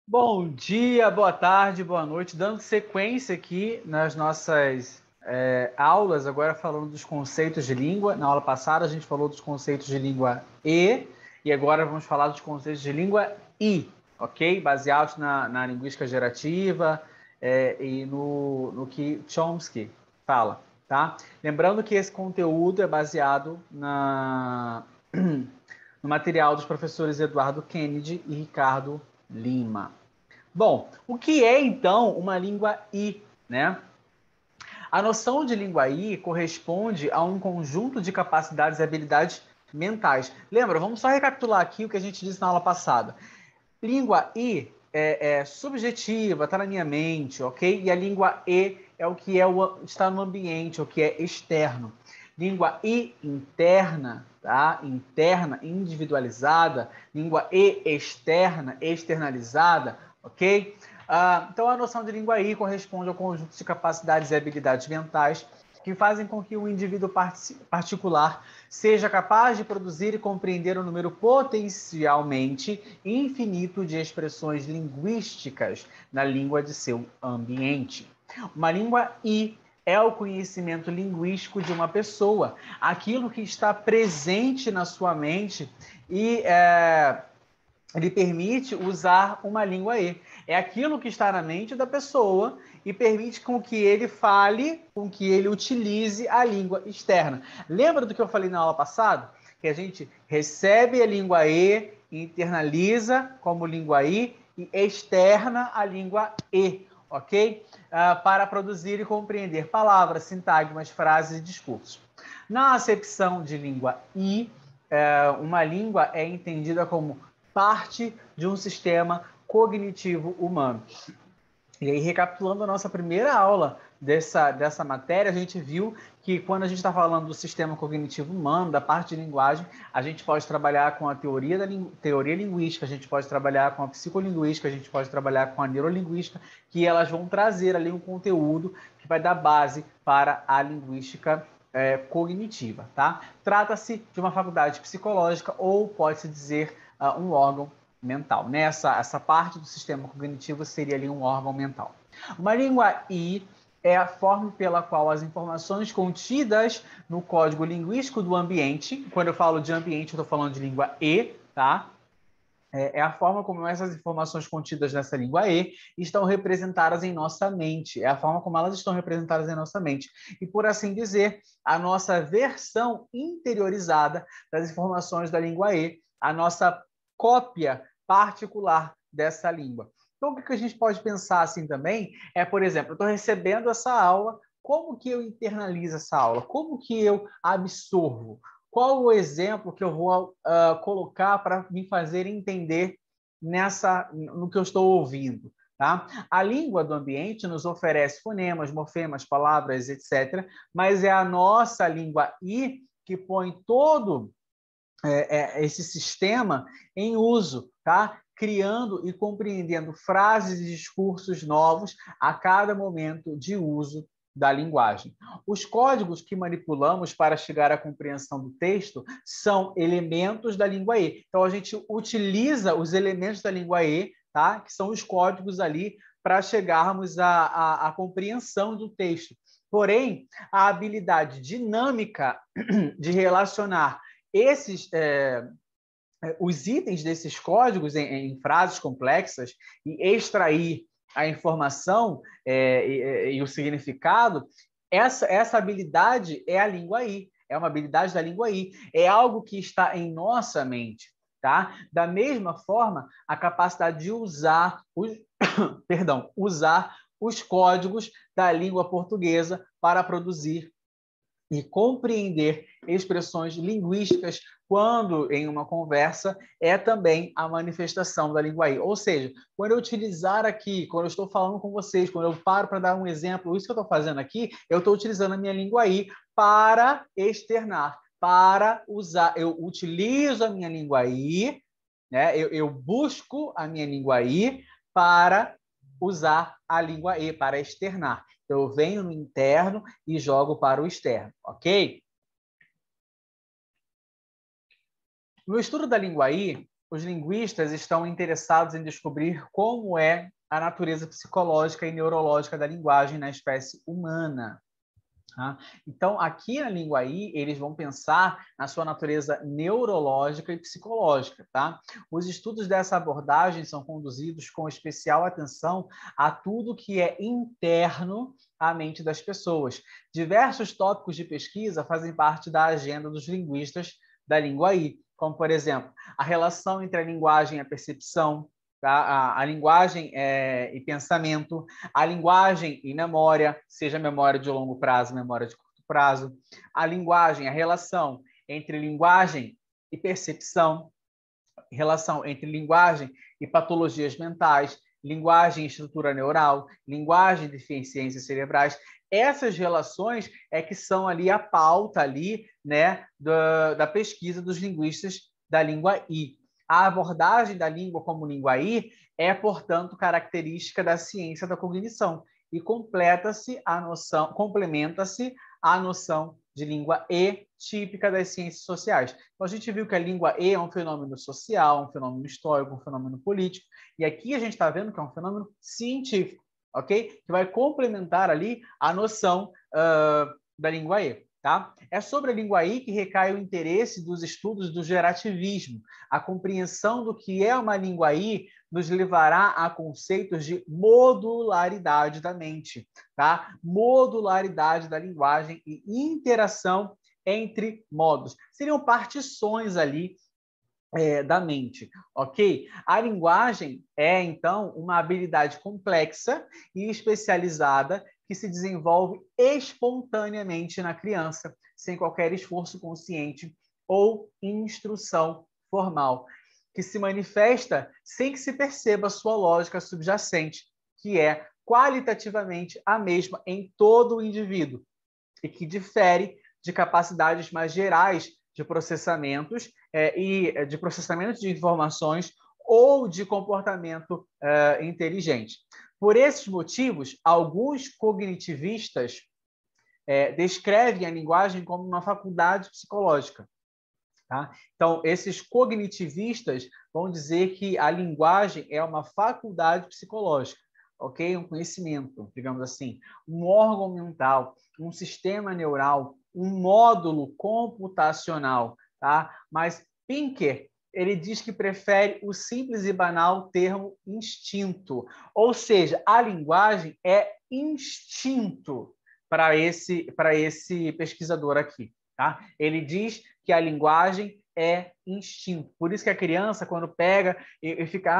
Bom dia, boa tarde, boa noite. Dando sequência aqui nas nossas aulas, agora falando dos conceitos de língua. Na aula passada a gente falou dos conceitos de língua e agora vamos falar dos conceitos de língua I, ok? Baseados na linguística gerativa e no que Chomsky fala, tá? Lembrando que esse conteúdo é baseado no material dos professores Eduardo Kennedy e Ricardo Lima. Bom, o que é então uma língua I, né? A noção de língua I corresponde a um conjunto de capacidades e habilidades mentais. Lembra? Vamos só recapitular aqui o que a gente disse na aula passada. Língua I é subjetiva, está na minha mente, ok? E a língua E é o que está no ambiente, o que é externo. Língua I interna, tá? Interna, individualizada. Língua E externa, externalizada, ok? Então, a noção de língua I corresponde ao conjunto de capacidades e habilidades mentais que fazem com que o indivíduo particular seja capaz de produzir e compreender um número potencialmente infinito de expressões linguísticas na língua de seu ambiente. Uma língua I é o conhecimento linguístico de uma pessoa, aquilo que está presente na sua mente e ele permite usar uma língua E. É aquilo que está na mente da pessoa e permite com que ele fale, com que ele utilize a língua externa. Lembra do que eu falei na aula passada? Que a gente recebe a língua E, internaliza como língua I e externa a língua E, ok? Para produzir e compreender palavras, sintagmas, frases e discursos. Na acepção de língua I, uma língua é entendida como parte de um sistema cognitivo humano. E aí, recapitulando a nossa primeira aula dessa matéria, a gente viu que quando a gente está falando do sistema cognitivo humano, da parte de linguagem, a gente pode trabalhar com a teoria linguística, a gente pode trabalhar com a psicolinguística, a gente pode trabalhar com a neurolinguística, que elas vão trazer ali um conteúdo que vai dar base para a linguística cognitiva, tá? Trata-se de uma faculdade psicológica ou pode-se dizer um órgão mental. Essa parte do sistema cognitivo seria ali um órgão mental. Uma língua I é a forma pela qual as informações contidas no código linguístico do ambiente, quando eu falo de ambiente, eu estou falando de língua E, tá? É a forma como essas informações contidas nessa língua E estão representadas em nossa mente. É a forma como elas estão representadas em nossa mente. E, por assim dizer, a nossa versão interiorizada das informações da língua E, a nossa cópia particular dessa língua. Então, o que a gente pode pensar assim também é, por exemplo, eu estou recebendo essa aula, como que eu internalizo essa aula? Como que eu absorvo? Qual o exemplo que eu vou colocar para me fazer entender no que eu estou ouvindo? Tá? A língua do ambiente nos oferece fonemas, morfemas, palavras, etc., mas é a nossa língua I que põe todo esse sistema em uso, tá? Criando e compreendendo frases e discursos novos a cada momento de uso da linguagem. Os códigos que manipulamos para chegar à compreensão do texto são elementos da língua E. Então, a gente utiliza os elementos da língua E, tá? Que são os códigos ali para chegarmos à compreensão do texto. Porém, a habilidade dinâmica de relacionar os itens desses códigos em frases complexas e extrair a informação e o significado, essa habilidade é a língua I, é uma habilidade da língua I, é algo que está em nossa mente. Tá? Da mesma forma, a capacidade de usar os códigos da língua portuguesa para produzir e compreender expressões linguísticas quando em uma conversa é também a manifestação da língua I. Ou seja, quando eu utilizar aqui, quando eu estou falando com vocês, quando eu paro para dar um exemplo, isso que eu estou fazendo aqui, eu estou utilizando a minha língua I para externar, para usar. Eu utilizo a minha língua I, né? Eu busco a minha língua I para usar a língua E, para externar. Então, eu venho no interno e jogo para o externo, ok? No estudo da língua I, os linguistas estão interessados em descobrir como é a natureza psicológica e neurológica da linguagem na espécie humana. Tá? Então, aqui na língua I, eles vão pensar na sua natureza neurológica e psicológica. Tá? Os estudos dessa abordagem são conduzidos com especial atenção a tudo que é interno à mente das pessoas. Diversos tópicos de pesquisa fazem parte da agenda dos linguistas da língua I, como, por exemplo, a relação entre a linguagem e a percepção, tá? A linguagem e pensamento, a linguagem e memória, seja memória de longo prazo, memória de curto prazo, a linguagem, a relação entre linguagem e percepção, relação entre linguagem e patologias mentais, linguagem e estrutura neural, linguagem e deficiências cerebrais. Essas relações é que são ali a pauta ali, né, da pesquisa dos linguistas da língua I. A abordagem da língua como língua I é, portanto, característica da ciência da cognição e complementa-se a noção de língua E típica das ciências sociais. Então, a gente viu que a língua E é um fenômeno social, um fenômeno histórico, um fenômeno político, e aqui a gente está vendo que é um fenômeno científico, ok? Que vai complementar ali a noção da língua E. Tá? É sobre a língua I que recai o interesse dos estudos do gerativismo. A compreensão do que é uma língua I nos levará a conceitos de modularidade da mente, tá? Modularidade da linguagem e interação entre modos. Seriam partições ali da mente, ok? A linguagem é, então, uma habilidade complexa e especializada que se desenvolve espontaneamente na criança, sem qualquer esforço consciente ou instrução formal, que se manifesta sem que se perceba sua lógica subjacente, que é qualitativamente a mesma em todo o indivíduo e que difere de capacidades mais gerais de processamentos e de processamento de informações ou de comportamento inteligente. Por esses motivos, alguns cognitivistas descrevem a linguagem como uma faculdade psicológica. Tá? Então, esses cognitivistas vão dizer que a linguagem é uma faculdade psicológica, ok? Um conhecimento, digamos assim, um órgão mental, um sistema neural, um módulo computacional, tá? Mas Pinker, ele diz que prefere o simples e banal termo instinto, ou seja, a linguagem é instinto para esse pesquisador aqui. Tá? Ele diz que a linguagem é instinto. Por isso que a criança, quando pega e fica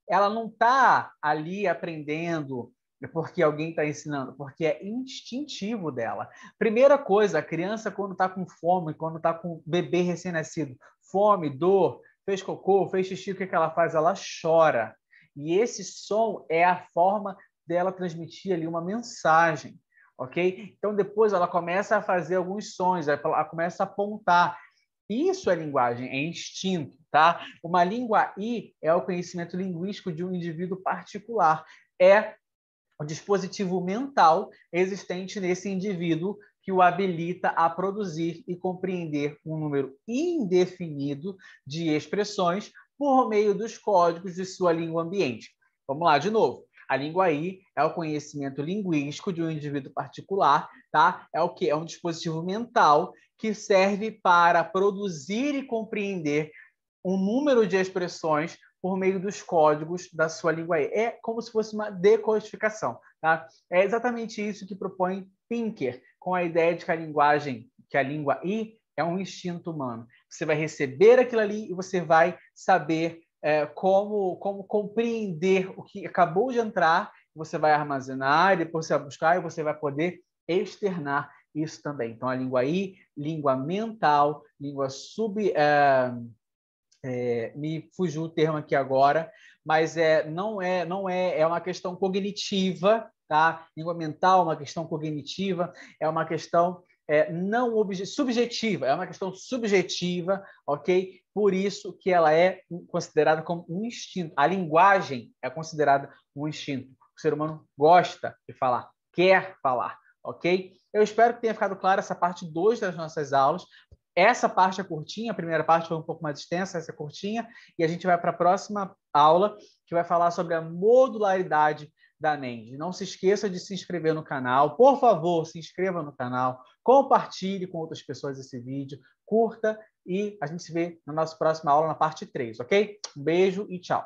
ela não está ali aprendendo porque alguém está ensinando, porque é instintivo dela. Primeira coisa, a criança, quando está com fome, quando está com bebê recém-nascido, fome, dor, fez cocô, fez xixi, o que ela faz? Ela chora. E esse som é a forma dela transmitir ali uma mensagem. Ok? Então, depois ela começa a fazer alguns sons, ela começa a apontar. Isso é linguagem, é instinto, tá? Uma língua I é o conhecimento linguístico de um indivíduo particular. É o dispositivo mental existente nesse indivíduo que o habilita a produzir e compreender um número indefinido de expressões por meio dos códigos de sua língua ambiente. Vamos lá de novo. A língua I é o conhecimento linguístico de um indivíduo particular, tá? É o que? É um dispositivo mental que serve para produzir e compreender um número de expressões por meio dos códigos da sua língua I. É como se fosse uma decodificação, tá? É exatamente isso que propõe Pinker, com a ideia de que a língua I é um instinto humano. Você vai receber aquilo ali e você vai saber como compreender o que acabou de entrar, você vai armazenar, e depois você vai buscar e você vai poder externar isso também. Então, a língua I, língua mental, língua me fugiu o termo aqui agora, mas não é uma questão cognitiva, tá? Língua mental é uma questão cognitiva, é uma questão subjetiva, é uma questão subjetiva, ok? Por isso que ela é considerada como um instinto. A linguagem é considerada um instinto. O ser humano gosta de falar, quer falar, ok? Eu espero que tenha ficado clara essa parte 2 das nossas aulas. Essa parte é curtinha, a primeira parte foi um pouco mais extensa, essa é curtinha, e a gente vai para a próxima aula, que vai falar sobre a modularidade da NEND. Não se esqueça de se inscrever no canal. Por favor, se inscreva no canal, compartilhe com outras pessoas esse vídeo, curta, e a gente se vê na nossa próxima aula, na parte 3, ok? Um beijo e tchau!